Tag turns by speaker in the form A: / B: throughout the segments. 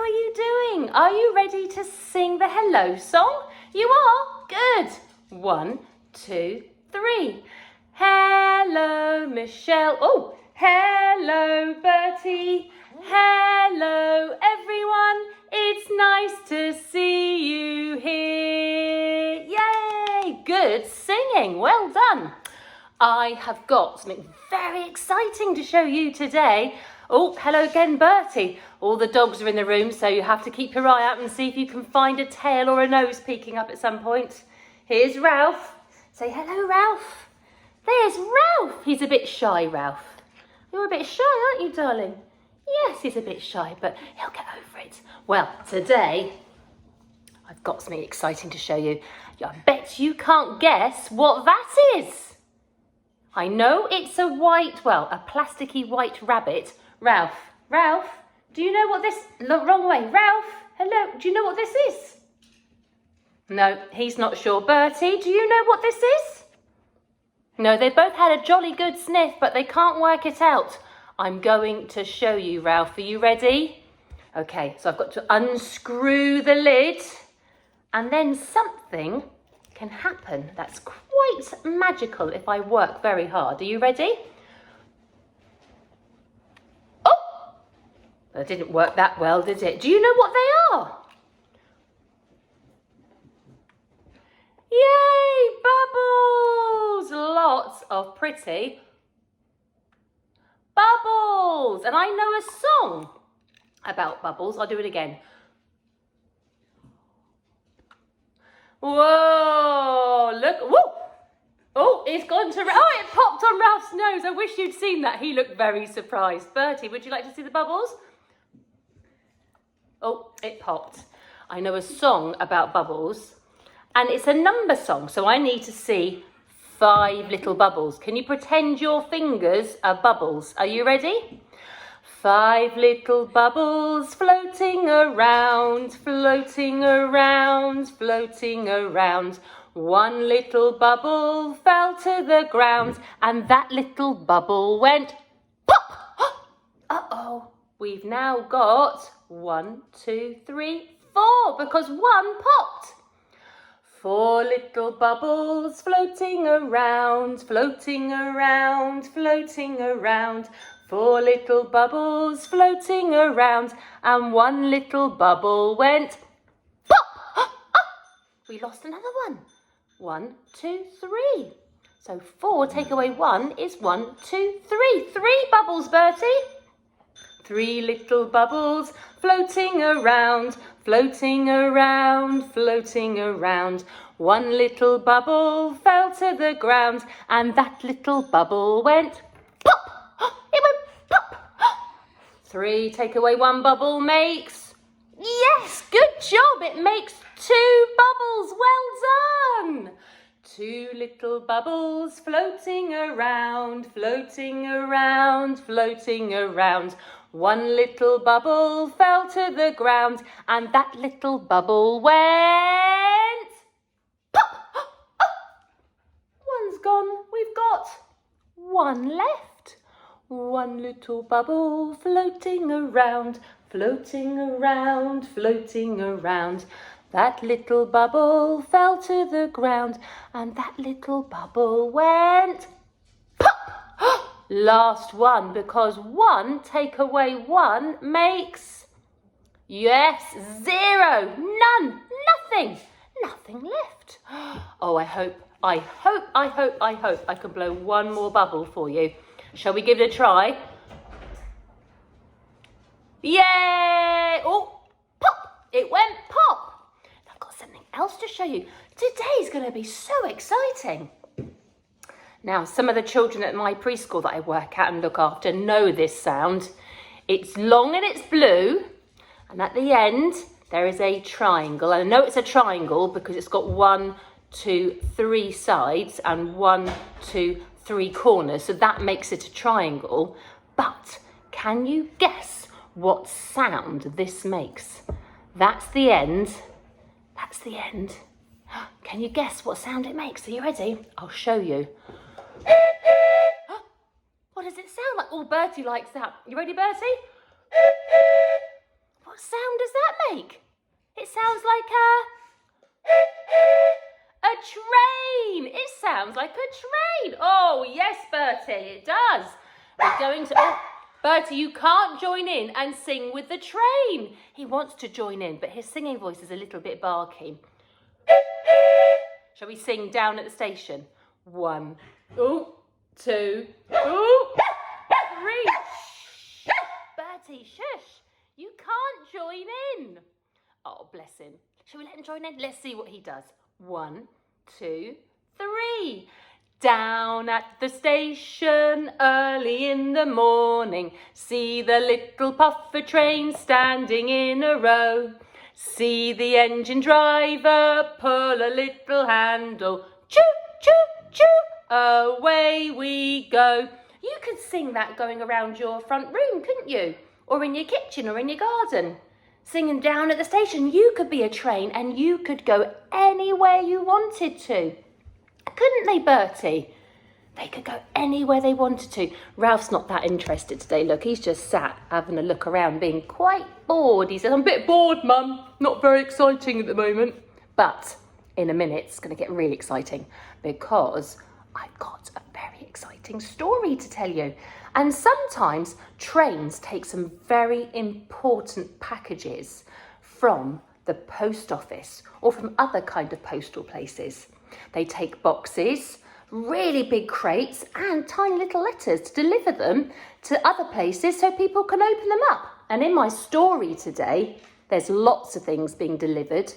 A: are you doing? Are you ready to sing the hello song? You are? Good. 1, 2, 3. Hello, Michelle. Oh, hello, Bertie. Hello, everyone. It's nice to see you here. Yay! Good singing. Well done. I have got something very exciting to show you today. Oh, hello again, Bertie. All the dogs are in the room, so you have to keep your eye out and see if you can find a tail or a nose peeking up at some point. Here's Ralph. Say hello, Ralph. There's Ralph. He's a bit shy, Ralph. You're a bit shy, aren't you, darling? Yes, he's a bit shy, but he'll get over it. Well, today, I've got something exciting to show you. I bet you can't guess what that is. I know it's a plasticky white rabbit. Ralph, do you know what this, look, wrong way. Ralph, hello, do you know what this is? No, he's not sure. Bertie, do you know what this is? No, they both had a jolly good sniff, but they can't work it out. I'm going to show you, Ralph. Are you ready? Okay, so I've got to unscrew the lid, and then something can happen that's quite magical if I work very hard. Are you ready? Oh! That didn't work that well, did it? Do you know what they are? Yay! Bubbles! Lots of pretty bubbles. And I know a song about bubbles. I'll do it again. Whoa, look, whoa. Oh, it's gone to, it popped on Ralph's nose. I wish you'd seen that. He looked very surprised. Bertie, would you like to see the bubbles? Oh, it popped. I know a song about bubbles, and it's a number song, so I need to see 5 little bubbles. Can you pretend your fingers are bubbles? Are you ready? 5 little bubbles floating around, floating around, floating around. 1 little bubble fell to the ground, and that little bubble went pop! Uh-oh, we've now got 1, 2, 3, 4, because 1 popped. 4 little bubbles floating around, floating around, floating around. 4 little bubbles floating around, and 1 little bubble went pop! We lost another one. 1, 2, 3. So 4 take away 1 is 1, 2, 3. 3 bubbles, Bertie. 3 little bubbles floating around, floating around, floating around. 1 little bubble fell to the ground, and that little bubble went pop! It went pop! 3 take away 1 bubble makes, yes, good job, it makes 2 bubbles, well done! 2 little bubbles floating around, floating around, floating around. 1 little bubble fell to the ground, and that little bubble went pop! 1's gone. We've got 1 left. 1 little bubble floating around, floating around, floating around. That little bubble fell to the ground, and that little bubble went pop! Last one, because 1 take away 1 makes, yes, 0, none, nothing left. Oh, I hope I can blow 1 more bubble for you. Shall we give it a try? Yay! Oh, pop! It went pop. I've got something else to show you. Today's going to be so exciting. Now, some of the children at my preschool that I work at and look after know this sound. It's long and it's blue, and at the end there is a triangle. And I know it's a triangle because it's got 1, 2, 3 sides and 1, 2, 3 corners, so that makes it a triangle. But can you guess what sound this makes? That's the end. That's the end. Can you guess what sound it makes? Are you ready? I'll show you. What does it sound like? Oh, Bertie likes that. You ready, Bertie? What What sound does that make? It sounds like a train. It sounds like a train. Oh, yes, Bertie, it does. We're going to... Oh, Bertie, you can't join in and sing with the train. He wants to join in, but his singing voice is a little bit barky. Shall we sing down at the station? 1, 2, 3. Shh. Bertie, shush. You can't join in. Oh, bless him. Shall we let him join in? Let's see what he does. 1, 2, 3. Down at the station early in the morning, see the little puffer train standing in a row. See the engine driver pull a little handle. Choo, choo, choo, away we go. You could sing that going around your front room, couldn't you? Or in your kitchen or in your garden. Singing down at the station, you could be a train and you could go anywhere you wanted to. Couldn't they, Bertie? They could go anywhere they wanted to. Ralph's not that interested today. Look, he's just sat having a look around, being quite bored. He says, I'm a bit bored, Mum. Not very exciting at the moment. But in a minute, it's going to get really exciting because I've got a very exciting story to tell you. And sometimes trains take some very important packages from the post office or from other kind of postal places. They take boxes, really big crates and tiny little letters to deliver them to other places so people can open them up. And in my story today, there's lots of things being delivered,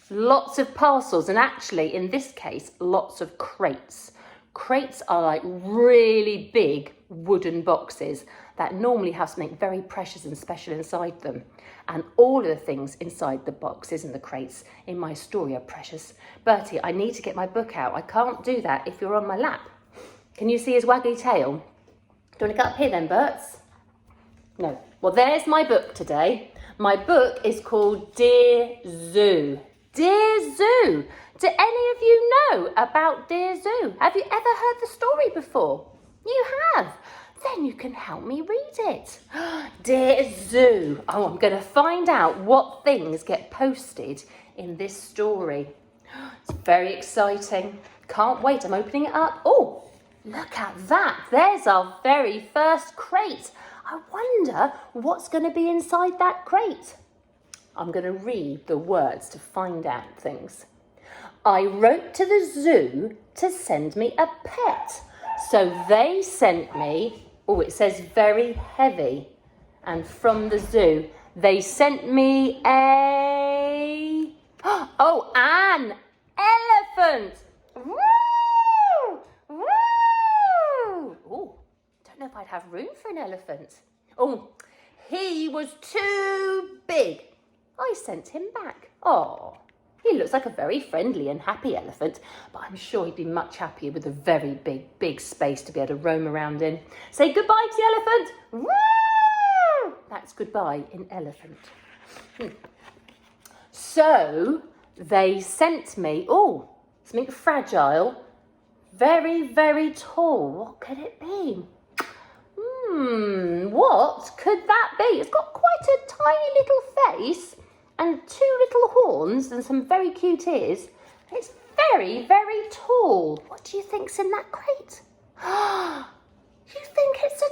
A: lots of parcels, and actually in this case, lots of crates. Crates are like really big wooden boxes that normally have something very precious and special inside them. And all of the things inside the boxes and the crates in my story are precious. Bertie, I need to get my book out. I can't do that if you're on my lap. Can you see his waggly tail? Do you want to get up here then, Berts? No. Well, there's my book today. My book is called Dear Zoo. Dear Zoo. Do any of you know about Dear Zoo? Have you ever heard the story before? You have. Then you can help me read it. Dear Zoo. Oh, I'm going to find out what things get posted in this story. It's very exciting. Can't wait. I'm opening it up. Oh, look at that. There's our very first crate. I wonder what's going to be inside that crate. I'm going to read the words to find out things. I wrote to the zoo to send me a pet. So they sent me, oh, it says very heavy. And from the zoo, they sent me an elephant. Woo! Woo! Oh, don't know if I'd have room for an elephant. Oh, he was too big. I sent him back. Oh, he looks like a very friendly and happy elephant, but I'm sure he'd be much happier with a very big space to be able to roam around in. Say goodbye to the elephant. Woo! That's goodbye in elephant. So they sent me, something fragile, very tall. What could it be? What could that be? It's got quite a tiny little face and 2 little horns and some very cute ears. It's very tall. What do you think's in that crate? You think it's a...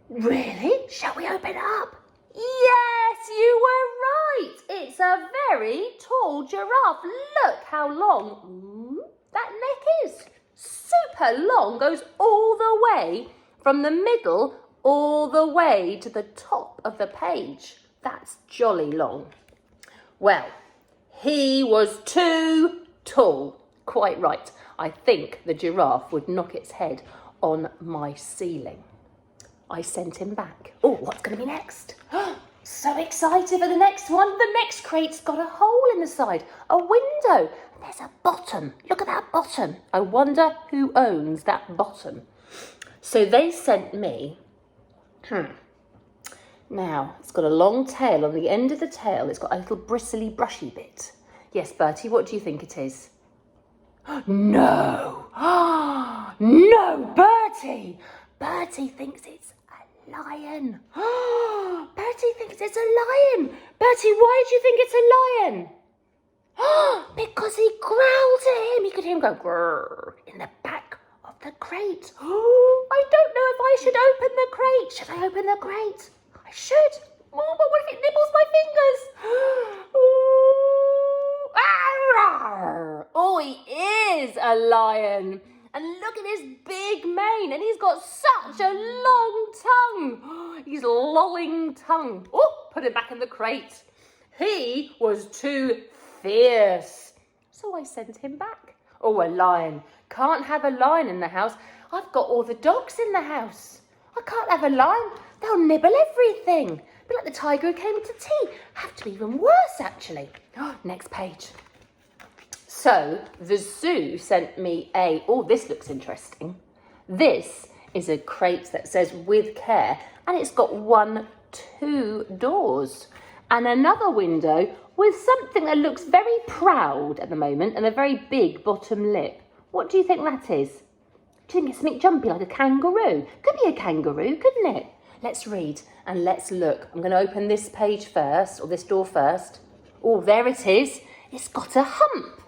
A: Really? Shall we open it up? Yes, you were right. It's a very tall giraffe. Look how long that neck is. Super long, goes all the way from the middle all the way to the top of the page. That's jolly long. Well, he was too tall. Quite right. I think the giraffe would knock its head on my ceiling. I sent him back. Oh, what's going to be next? So excited for the next one. The next crate's got a hole in the side, a window. There's a bottom. Look at that bottom. I wonder who owns that bottom. So they sent me... Now, it's got a long tail. On the end of the tail, it's got a little bristly, brushy bit. Yes, Bertie, what do you think it is? No! No, Bertie! Bertie thinks it's a lion. Bertie thinks goodness, it's a lion. Bertie, why do you think it's a lion? Because he growled at him. You could hear him go grrr in the back of the crate. I don't know if I should open the crate. Should I open the crate? I should. Oh, but what if it nibbles my fingers? Oh, he is a lion. And look at his big mane. And he's got such a long tongue. He's lolling tongue. Oh, put him back in the crate. He was too fierce. So I sent him back. Oh, a lion. Can't have a lion in the house. I've got all the dogs in the house. I can't have a lion. They'll nibble everything. But like the tiger who came to tea. Have to be even worse, actually. Next page. So the zoo sent me this looks interesting. This is a crate that says with care, and it's got 2 doors and another window with something that looks very proud at the moment and a very big bottom lip. What do you think that is? Do you think it's something jumpy like a kangaroo? Could be a kangaroo, couldn't it? Let's read and let's look. I'm going to open this page first, or this door first. Oh, there it is. It's got a hump.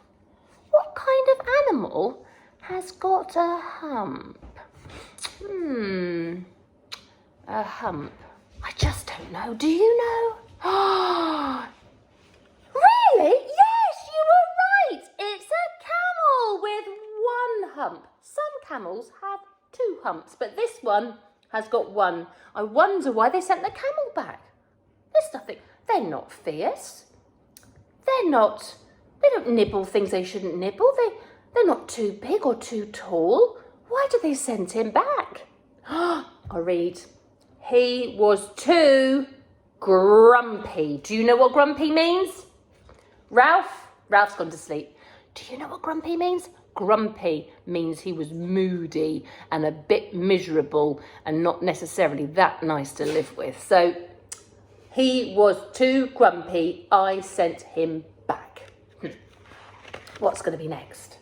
A: What kind of animal has got a hump? A hump. I just don't know. Do you know? Really? Yes, you were right. It's a camel with 1 hump. Some camels have 2 humps, but this one has got 1. I wonder why they sent the camel back. There's nothing. They're not fierce. They don't nibble things they shouldn't nibble. They're not too big or too tall. Why did they send him back? I'll read. He was too grumpy. Do you know what grumpy means? Ralph's gone to sleep. Do you know what grumpy means? Grumpy means he was moody and a bit miserable and not necessarily that nice to live with. So he was too grumpy. I sent him back. What's going to be next?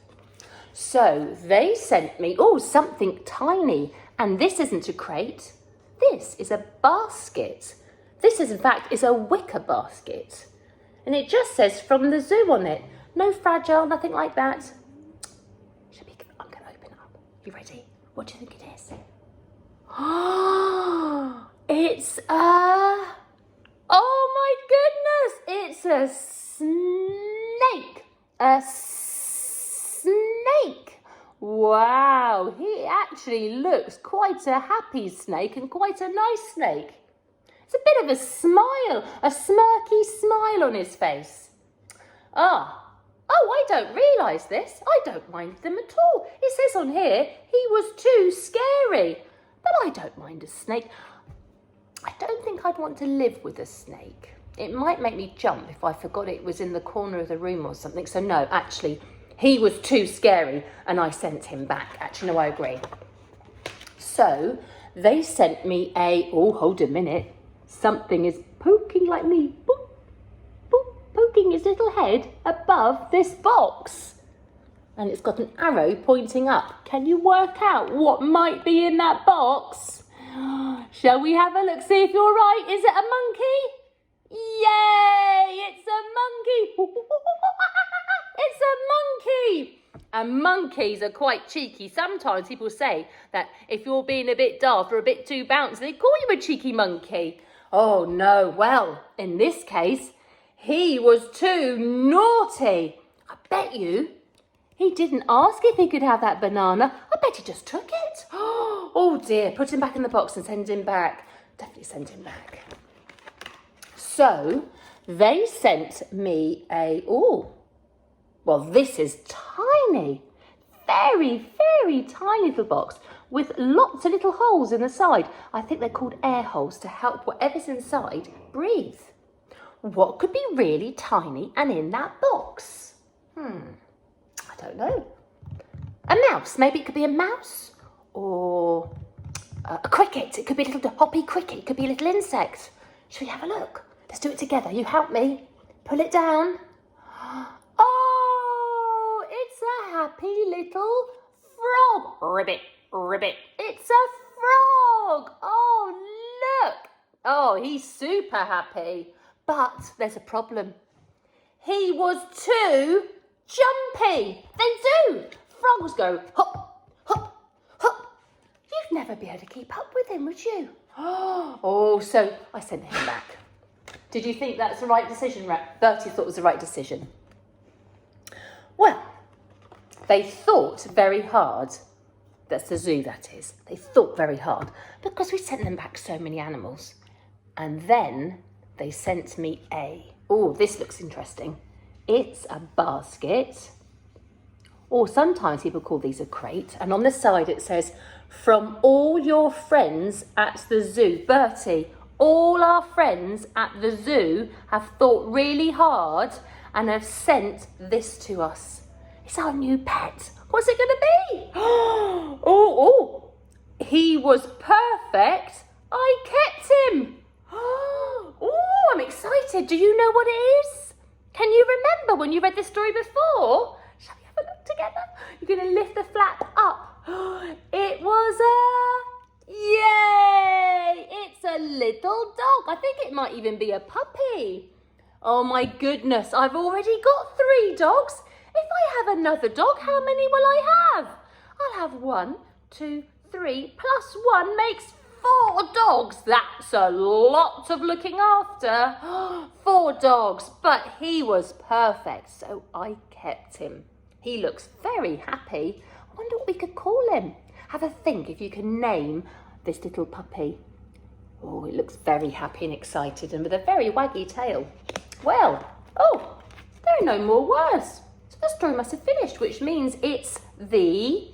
A: So they sent me, something tiny. And this isn't a crate. This is a basket. This is, in fact, is a wicker basket. And it just says from the zoo on it. No fragile, nothing like that. I'm going to open it up. You ready? What do you think it is? It's oh my goodness, it's a snake. A snake. Wow, he actually looks quite a happy snake and quite a nice snake. It's a bit of a smile, a smirky smile on his face. I don't realise this. I don't mind them at all. It says on here, he was too scary. But I don't mind a snake. I don't think I'd want to live with a snake. It might make me jump if I forgot it was in the corner of the room or something. So no, actually, he was too scary and I sent him back. Actually, no, I agree. So they sent me hold a minute. Something is poking like me. Boop, boop, poking its little head above this box. And it's got an arrow pointing up. Can you work out what might be in that box? Shall we have a look, see if you're right? Is it a monkey? Yay! It's a monkey! It's a monkey! And monkeys are quite cheeky. Sometimes people say that if you're being a bit daft or a bit too bouncy, they call you a cheeky monkey. Oh no, well, in this case, he was too naughty. I bet you he didn't ask if he could have that banana. I bet he just took it. Oh dear, put him back in the box and send him back. Definitely send him back. So they sent me this is tiny. Very, very tiny little box with lots of little holes in the side. I think they're called air holes to help whatever's inside breathe. What could be really tiny and in that box? I don't know. A mouse. Maybe it could be a mouse or a cricket. It could be a little hoppy cricket. It could be a little insect. Should we have a look? Let's do it together. You help me. Pull it down. Oh, it's a happy little frog. Ribbit, ribbit. It's a frog. Oh, look. Oh, he's super happy. But there's a problem. He was too jumpy. They do. Frogs go hop, hop, hop. You'd never be able to keep up with him, would you? Oh, so I sent him back. Did you think that's the right decision? Bertie thought it was the right decision. Well, they thought very hard. That's the zoo, that is. They thought very hard because we sent them back so many animals. And then they sent me oh, this looks interesting. It's a basket. Or sometimes people call these a crate. And on the side it says, from all your friends at the zoo. Bertie, all our friends at the zoo have thought really hard and have sent this to us. It's our new pet. What's it going to be? Oh, he was perfect. I kept him. Oh, I'm excited. Do you know what it is? Can you remember when you read this story before? Shall we have a look together? You're going to lift the flap up. It was yay! It's a little dog. I think it might even be a puppy. Oh my goodness, I've already got 3 dogs. If I have another dog, how many will I have? I'll have 1, 2, 3, plus 1 makes 4 dogs. That's a lot of looking after. 4 dogs, but he was perfect, so I kept him. He looks very happy. I wonder what we could call him. Have a think if you can name this little puppy. Oh, it looks very happy and excited and with a very waggy tail. Well, oh, there are no more words. So the story must have finished, which means it's the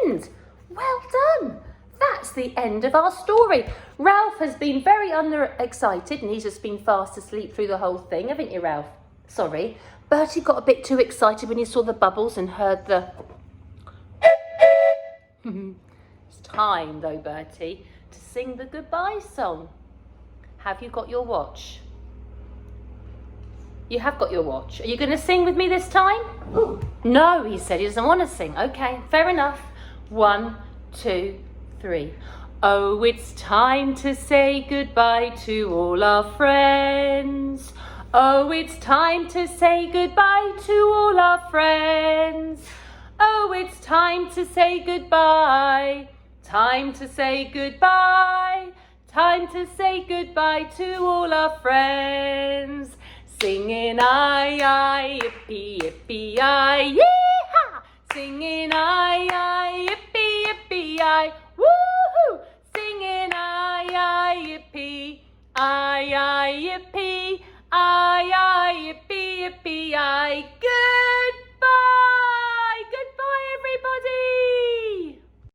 A: end. Well done. That's the end of our story. Ralph has been very excited and he's just been fast asleep through the whole thing, haven't you, Ralph? Sorry. Bertie got a bit too excited when he saw the bubbles and heard the... It's time, though, Bertie, to sing the goodbye song. Have you got your watch? You have got your watch. Are you going to sing with me this time? Ooh. No, he said he doesn't want to sing. Okay, fair enough. 1, 2, 3. Oh, it's time to say goodbye to all our friends. Oh, it's time to say goodbye to all our friends. Oh, it's time to say goodbye. Time to say goodbye. Time to say goodbye to all our friends. Singing I, yippee, yippee, I, yee-haw! Singing I, yippee, yippee, I, woo-hoo! Singing I, yippee, I, yippee, I, yippee, yippee, I, good.